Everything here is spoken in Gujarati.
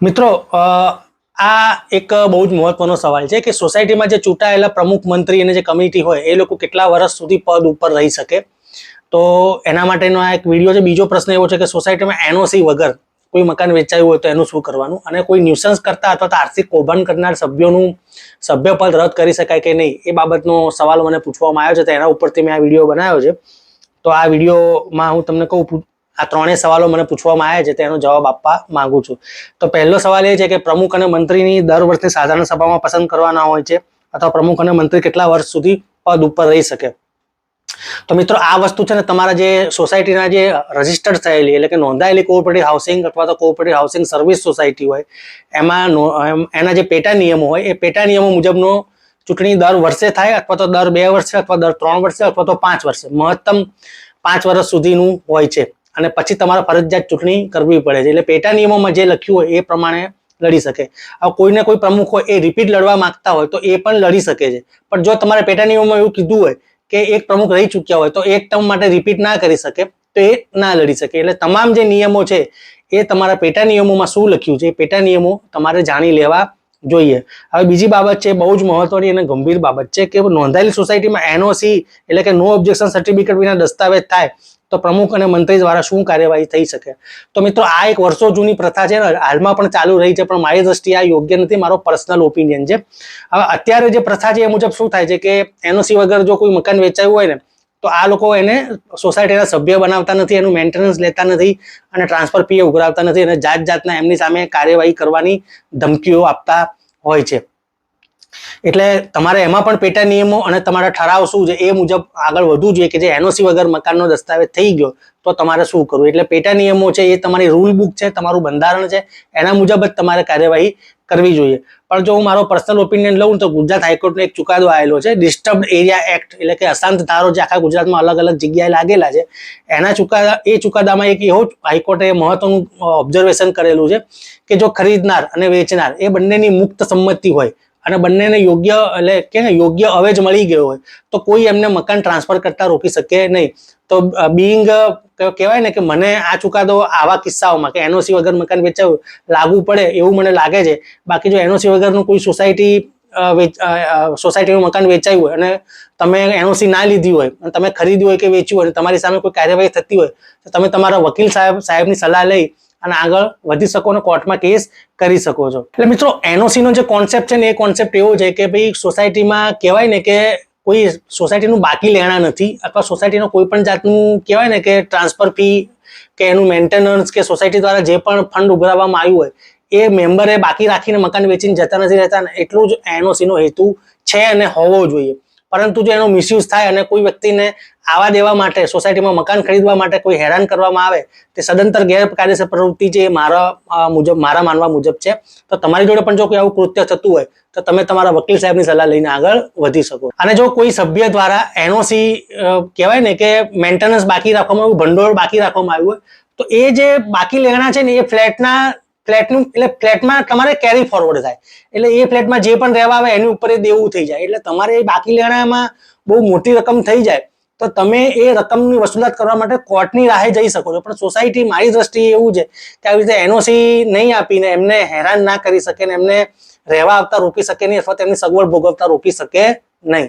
મિત્રો આ એક બહુ જ મહત્વનો સવાલ છે કે સોસાયટીમાં જે ચૂંટાયેલા પ્રમુખ મંત્રી અને જે કમિટી હોય એ લોકો કેટલા વર્ષ સુધી પદ ઉપર રહી શકે. તો એના માટેનો આ એક વિડીયો છે. બીજો પ્રશ્ન એવો છે કે સોસાયટીમાં એનઓસી વગર કોઈ મકાન વેચાયું હોય તો એનું શું કરવાનું, અને કોઈ ન્યુસન્સ કરતા અથવા તો આર્થિક કૌભાંડ કરનાર સભ્યોનું સભ્યપદ રદ કરી શકાય કે નહીં એ બાબતનો સવાલ મને પૂછવામાં આવ્યો છે. તો એના ઉપરથી મેં આ વિડીયો બનાવ્યો છે. તો આ વિડીયોમાં હું તમને કહું, આ ત્રણેય સવાલો મને પૂછવામાં આવ્યા છે, તેનો જવાબ આપવા માંગુ છું. તો પહેલો સવાલ એ છે કે પ્રમુખ અને મંત્રીની દર વર્ષની સાધારણ સભામાં પસંદ કરવાના હોય છે, અથવા પ્રમુખ અને મંત્રી કેટલા વર્ષ સુધી પદ ઉપર રહી શકે. તો મિત્રો આ વસ્તુ છે ને તમારા જે સોસાયટીના જે રજીસ્ટર્ડ થયેલી એટલે કે નોંધાયેલી કોઓપરેટિવ હાઉસિંગ અથવા તો કોઓપરેટિવ હાઉસિંગ સર્વિસ સોસાયટી હોય એમાં એના જે પેટા નિયમો હોય એ પેટા નિયમો મુજબનો ચૂંટણી દર વર્ષે થાય, અથવા તો દર 2 વર્ષે, અથવા દર 3 વર્ષે, અથવા તો 5 વર્ષે. મહત્તમ 5 વર્ષ સુધીનું હોય છે અને પછી તમારે ફરજિયાત ચૂંટણી કરવી પડે છે. એટલે પેટા નિયમોમાં જે લખ્યું હોય એ પ્રમાણે લડી શકે. હવે કોઈને કોઈ પ્રમુખ હોય એ રિપીટ લડવા માંગતા હોય તો એ પણ લડી શકે છે. પણ જો તમારે પેટા નિયમોમાં એવું કીધું હોય કે એક પ્રમુખ રહી ચૂક્યા હોય તો એક ટર્મ માટે રિપીટ ના કરી શકે, તો એ ના લડી શકે. એટલે તમામ જે નિયમો છે એ તમારા પેટા નિયમોમાં શું લખ્યું છે એ પેટા નિયમો તમારે જાણી લેવા જોઈએ. હવે બીજી બાબત છે, બહુ જ મહત્વની અને ગંભીર બાબત છે, કે નોંધાયેલી સોસાયટીમાં એનઓસી એટલે કે નો ઓબ્જેક્શન સર્ટિફિકેટ વિના દસ્તાવેજ થાય તો પ્રમુખ અને મંત્રી દ્વારા શું કાર્યવાહી થઈ શકે. તો મિત્રો આ એક વર્ષો જૂની પ્રથા છે, હાલમાં પણ ચાલુ રહી છે, પણ મારી દ્રષ્ટિએ આ યોગ્ય નથી. મારો પર્સનલ ઓપિનિયન છે. હવે અત્યારે જે પ્રથા છે એ મુજબ શું થાય છે કે એનઓસી વગર જો કોઈ મકાન વેચાયું હોય ને તો આ લોકો એને સોસાયટીના સભ્ય બનાવતા નથી, એનું મેન્ટેનન્સ લેતા નથી અને ટ્રાન્સફર ફી ઉઘરાવતા નથી, અને જાતના એમની સામે કાર્યવાહી કરવાની ધમકીઓ આપતા હોય છે. એટલે તમારે એમાં પણ પેટા નિયમો અને તમારા ઠરાવ શું છે એ મુજબ આગળ વધવું જોઈએ કે જે એનઓસી વગર મકાનનો દસ્તાવેજ થઈ ગયો તો તમારે શું કરવું. એટલે પેટા નિયમો છે એ તમારી રૂલ બુક છે, તમારું બંધારણ છે, એના મુજબ જ તમારે કાર્યવાહી કરવી જોઈએ. પણ જો હું મારો પર્સનલ ઓપિનિયન લઉં તો ગુજરાત હાઈકોર્ટનો એક ચુકાદો આવેલો છે, ડિસ્ટર્બ્ડ એરિયા એક્ટ, એટલે કે અશાંત ધારો જે આખા ગુજરાતમાં અલગ અલગ જગ્યાએ લાગેલા છે, એના ચુકાદામાં એક એવો હાઈકોર્ટે મહત્વનું ઓબ્ઝર્વેશન કરેલું છે કે જો ખરીદનાર અને વેચનાર એ બંનેની મુક્ત સંમતિ હોય અને બંનેને યોગ્ય એટલે કે યોગ્ય અવેજ મળી ગયો હોય તો કોઈ એમને મકાન ટ્રાન્સફર કરતા રોકી શકે નહીં. તો બીઈંગ કહેવાય ને કે મને આ ચુકાદો આવા કિસ્સાઓમાં કે એનઓસી વગર મકાન વેચાવું લાગુ પડે એવું મને લાગે છે. બાકી જો એનઓસી વગરનું કોઈ સોસાયટીનું મકાન વેચાયું હોય અને તમે એનઓસી ના લીધી હોય અને તમે ખરીદ્યું હોય કે વેચ્યું હોય અને તમારી સામે કોઈ કાર્યવાહી થતી હોય તો તમે તમારા વકીલ સાહેબની સલાહ લઈ અને આગળ વધી શકો અને કોર્ટમાં કેસ કરી શકો છો. એટલે મિત્રો એનઓસી નો જે કોન્સેપ્ટ છે ને એ કોન્સેપ્ટ એવો છે કે ભાઈ સોસાયટીમાં કહેવાય ને કે કોઈ સોસાયટીનું બાકી લેણા નથી, અથવા સોસાયટીનો કોઈ પણ જાતનું કહેવાય ને કે ટ્રાન્સફર ફી કે એનું મેન્ટેનન્સ કે સોસાયટી દ્વારા જે પણ ફંડ ઉઘરાવવામાં આવ્યું હોય એ મેમ્બરે બાકી રાખીને મકાન વેચીને જતા નથી રહેતા ને, એટલું જ એનઓસી નો હેતુ છે અને હોવો જોઈએ. પરંતુ જો એનો મિસયુઝ થાય અને કોઈ વ્યક્તિને આવા દેવા માટે સોસાયટીમાં મકાન ખરીદવા માટે કોઈ હેરાન કરવામાં આવે તે સદંતર ગેરકાયદેસર પ્રવૃત્તિ છે, મારા માનવા મુજબ છે. તો તમારી જોડે પણ જો કોઈ આવું કૃત્ય થતું હોય તો તમે તમારા વકીલ સાહેબની સલાહ લઈને આગળ વધી શકો. અને જો કોઈ સભ્ય દ્વારા એનઓસી કહેવાય ને કે મેન્ટેનન્સ બાકી રાખવામાં આવ્યું, ભંડોળ બાકી રાખવામાં આવ્યું હોય તો એ જે બાકી લેણા છે ને એ ફ્લેટમાં તમારે કેરી ફોરવર્ડ થાય. એટલે એ ફ્લેટમાં જે પણ રહેવા આવે એની ઉપર એ દેવું થઈ જાય. એટલે તમારે એ બાકી લેણામાં બહુ મોટી રકમ થઈ જાય તો તમે એ રકમની વસૂલાત કરવા માટે કોર્ટની રાહે જઈ શકો છો. પણ સોસાયટી મારી દ્રષ્ટિએ એવું છે કે આવી રીતે એનઓસી નહીં આપીને એમને હેરાન ના કરી શકે ને એમને રહેવા આવતા રોકી શકે નહીં, અથવા તેમની સગવડ ભોગવતા રોકી શકે નહીં.